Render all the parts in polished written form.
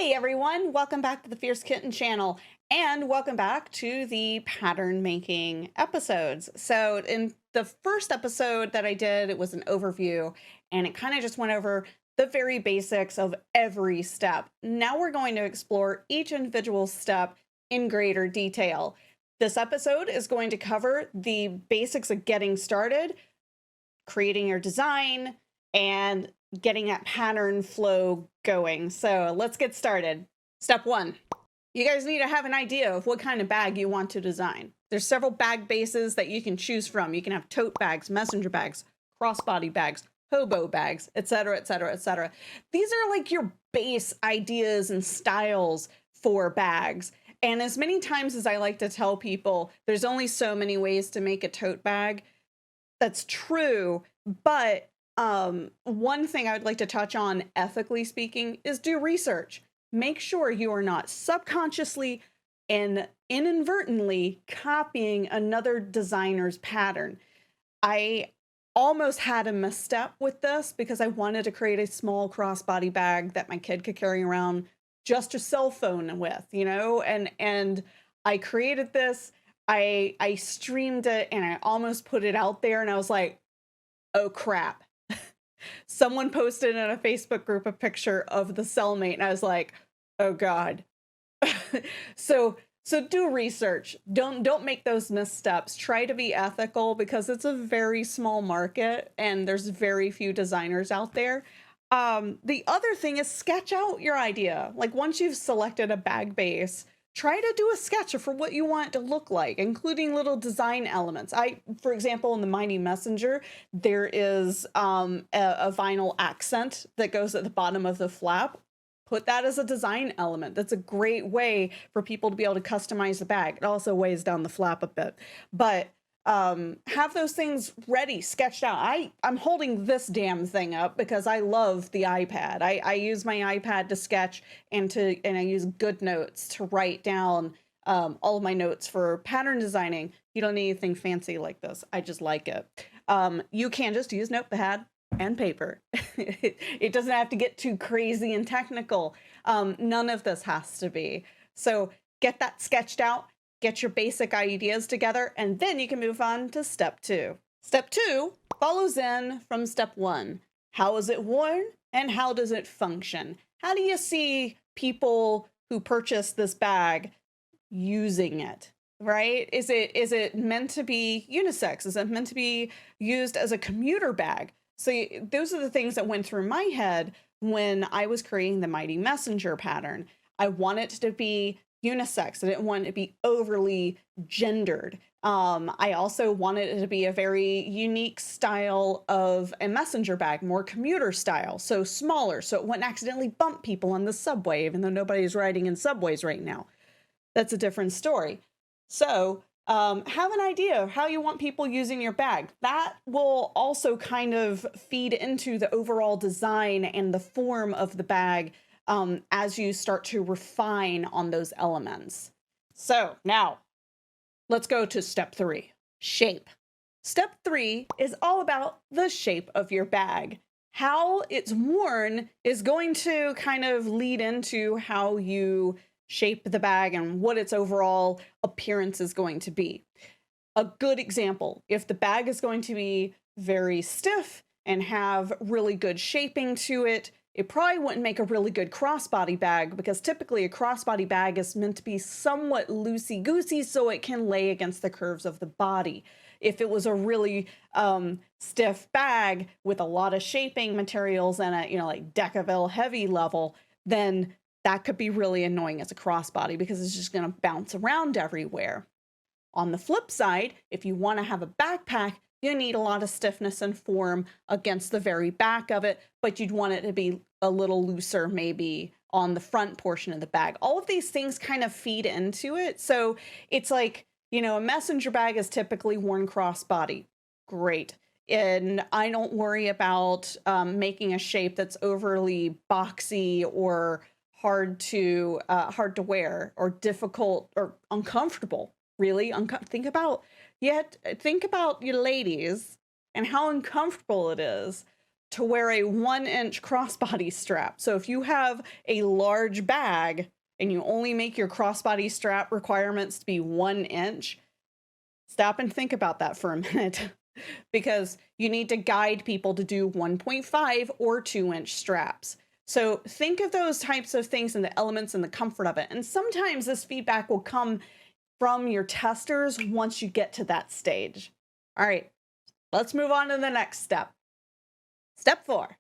Hey everyone, welcome back to the Fierce Kitten channel and welcome back to the pattern making episodes. So in the first episode that I did, it was an overview and it kind of just went over the very basics of every step. Now we're going to explore each individual step in greater detail. This episode is going to cover the basics of getting started, creating your design, and getting that pattern flow going. So let's get started. Step one, you guys need to have an idea of what kind of bag you want to design. There's several bag bases that you can choose from. You can have tote bags, messenger bags, crossbody bags, hobo bags, etc., etc., etc. These are like your base ideas and styles for bags. And as many times as I like to tell people, there's only so many ways to make a tote bag. That's true, but one thing I would like to touch on, ethically speaking, is do research. Make sure you are not subconsciously and inadvertently copying another designer's pattern. I almost had a misstep with this because I wanted to create a small crossbody bag that my kid could carry around just a cell phone with, and I created this. I streamed it and I almost put it out there and I was like, oh crap. Someone posted in a Facebook group a picture of the cellmate and I was like, oh God. so so do research. Don't make those missteps. Try to be ethical because it's a very small market and there's very few designers out there. The other thing is sketch out your idea. Like once you've selected a bag base, try to do a sketch for what you want it to look like, including little design elements. For example, in the Mighty Messenger, there is a vinyl accent that goes at the bottom of the flap. Put that as a design element. That's a great way for people to be able to customize the bag. It also weighs down the flap a bit, but have those things ready, sketched out. I'm holding this damn thing up because I love the iPad. I use my iPad to sketch and I use GoodNotes to write down all of my notes for pattern designing. You don't need anything fancy like this. I just like it. You can just use notepad and paper. It doesn't have to get too crazy and technical. None of this has to be. So get that sketched out, get your basic ideas together, and then you can move on to step two. Step two follows in from step one. How is it worn and how does it function? How do you see people who purchase this bag using it? Right? Is it meant to be unisex? Is it meant to be used as a commuter bag? So those are the things that went through my head when I was creating the Mighty Messenger pattern. I want it to be unisex. I didn't want it to be overly gendered. I also wanted it to be a very unique style of a messenger bag, more commuter style, so smaller, so it wouldn't accidentally bump people on the subway, even though nobody's riding in subways right now. That's a different story. So have an idea of how you want people using your bag. That will also kind of feed into the overall design and the form of the bag as you start to refine on those elements. So now let's go to step three, shape. Step three is all about the shape of your bag. How it's worn is going to kind of lead into how you shape the bag and what its overall appearance is going to be. A good example, if the bag is going to be very stiff and have really good shaping to it, it probably wouldn't make a really good crossbody bag because typically a crossbody bag is meant to be somewhat loosey-goosey so it can lay against the curves of the body. If it was a really stiff bag with a lot of shaping materials in it, like Decaville heavy level, then that could be really annoying as a crossbody because it's just going to bounce around everywhere. On the flip side, if you want to have a backpack, you need a lot of stiffness and form against the very back of it, but you'd want it to be a little looser maybe on the front portion of the bag. All of these things kind of feed into it. So it's like, a messenger bag is typically worn crossbody. Great. And I don't worry about making a shape that's overly boxy or hard to wear or difficult or uncomfortable. Really, think about your ladies and how uncomfortable it is to wear a 1-inch crossbody strap. So if you have a large bag and you only make your crossbody strap requirements to be 1 inch, stop and think about that for a minute because you need to guide people to do 1.5 or 2-inch straps. So think of those types of things and the elements and the comfort of it. And sometimes this feedback will come from your testers once you get to that stage. All right, let's move on to the next step. Step 4.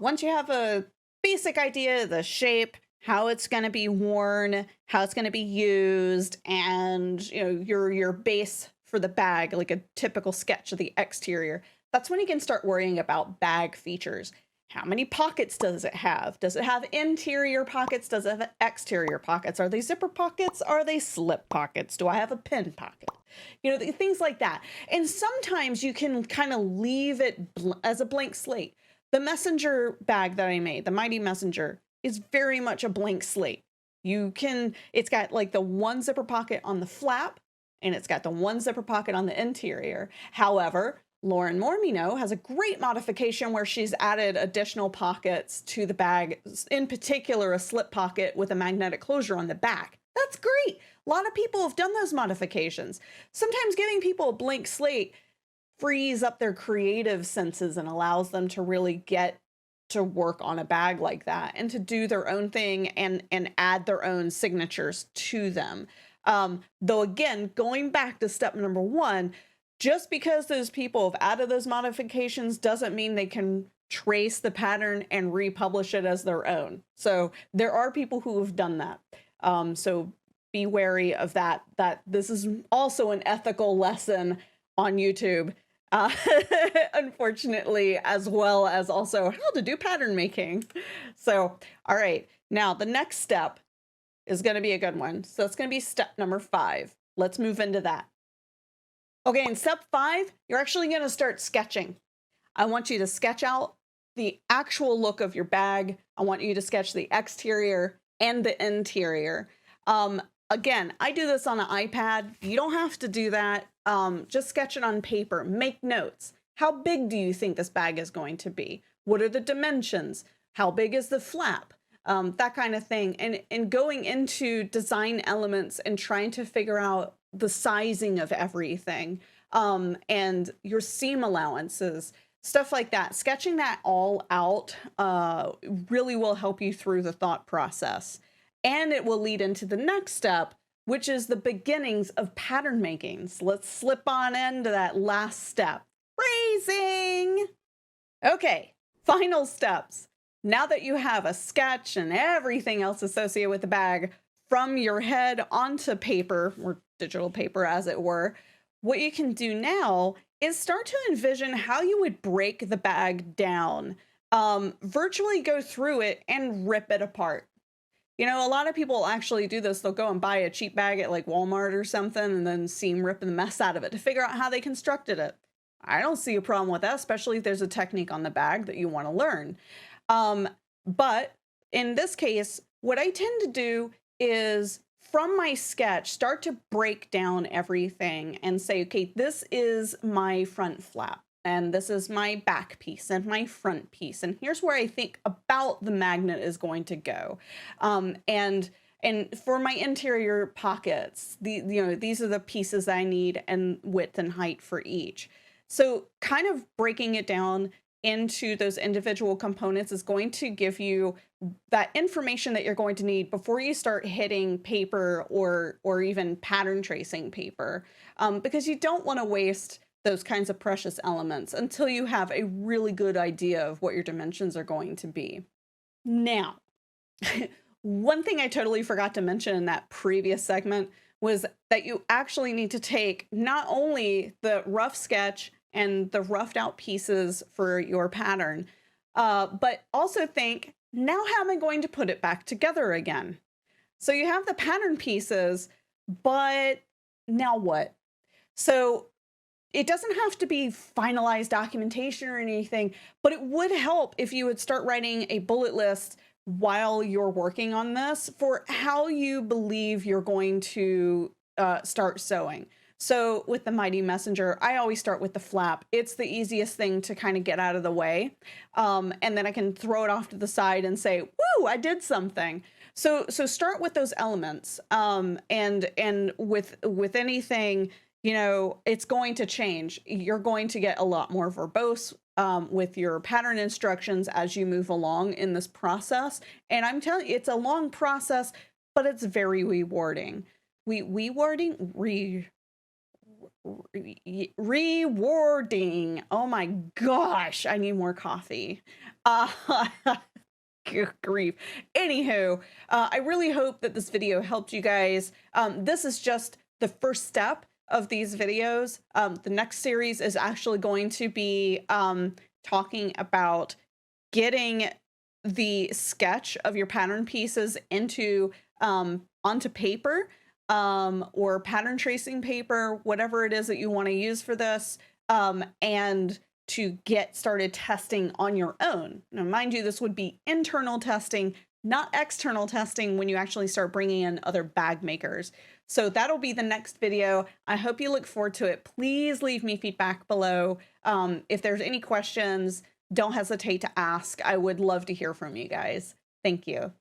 Once you have a basic idea of the shape, how it's going to be worn, how it's going to be used, and your base for the bag, like a typical sketch of the exterior, that's when you can start worrying about bag features. How many pockets does it have? Does it have interior pockets? Does it have exterior pockets? Are they zipper pockets? Are they slip pockets? Do I have a pin pocket? Things like that. And sometimes you can kind of leave it as a blank slate. The messenger bag that I made, the Mighty Messenger, is very much a blank slate. It's got like the one zipper pocket on the flap, and it's got the one zipper pocket on the interior. However, Lauren Mormino has a great modification where she's added additional pockets to the bag, in particular a slip pocket with a magnetic closure on the back. That's great. A lot of people have done those modifications. Sometimes giving people a blank slate frees up their creative senses and allows them to really get to work on a bag like that and to do their own thing and add their own signatures to them. Though again, going back to step number 1, just because those people have added those modifications doesn't mean they can trace the pattern and republish it as their own. So there are people who have done that. So be wary of that this is also an ethical lesson on YouTube, unfortunately, as well as also how to do pattern making. So, all right, now the next step is going to be a good one. So it's going to be step number 5. Let's move into that. Okay, in step 5, you're actually going to start sketching. I want you to sketch out the actual look of your bag. I want you to sketch the exterior and the interior. Again, I do this on an iPad. You don't have to do that. Just sketch it on paper. Make notes. How big do you think this bag is going to be? What are the dimensions? How big is the flap? That kind of thing. And going into design elements and trying to figure out the sizing of everything, and your seam allowances, stuff like that. Sketching that all out really will help you through the thought process. And it will lead into the next step, which is the beginnings of pattern making. So let's slip on into that last step. Phrasing. Okay, final steps. Now that you have a sketch and everything else associated with the bag from your head onto paper, or digital paper as it were, what you can do now is start to envision how you would break the bag down. Virtually go through it and rip it apart. A lot of people actually do this. They'll go and buy a cheap bag at like Walmart or something and then seam ripping the mess out of it to figure out how they constructed it. I don't see a problem with that, especially if there's a technique on the bag that you want to learn. But in this case, what I tend to do is from my sketch, start to break down everything and say, okay, this is my front flap. And this is my back piece and my front piece. And here's where I think about the magnet is going to go. And for my interior pockets, these are the pieces that I need and width and height for each. So kind of breaking it down into those individual components is going to give you that information that you're going to need before you start hitting paper or even pattern tracing paper, because you don't want to waste those kinds of precious elements until you have a really good idea of what your dimensions are going to be. Now, one thing I totally forgot to mention in that previous segment was that you actually need to take not only the rough sketch and the roughed out pieces for your pattern, but also think, now how am I going to put it back together again? So you have the pattern pieces, but now what? So it doesn't have to be finalized documentation or anything, but it would help if you would start writing a bullet list while you're working on this for how you believe you're going to start sewing. So with the Mighty Messenger, I always start with the flap. It's the easiest thing to kind of get out of the way. And then I can throw it off to the side and say, woo, I did something. So start with those elements. And with anything, you know, it's going to change. You're going to get a lot more verbose with your pattern instructions as you move along in this process. And I'm telling you, it's a long process, but it's very rewarding. Rewarding, rewarding. Oh my gosh, I need more coffee. Uh, Good grief. Anywho, I really hope that this video helped you guys. This is just the first step of these videos. The next series is actually going to be talking about getting the sketch of your pattern pieces into onto paper, or pattern tracing paper, whatever it is that you want to use for this, and to get started testing on your own. Now, mind you, this would be internal testing, not external testing when you actually start bringing in other bag makers. So that'll be the next video. I hope you look forward to it. Please leave me feedback below. If there's any questions, don't hesitate to ask. I would love to hear from you guys. Thank you.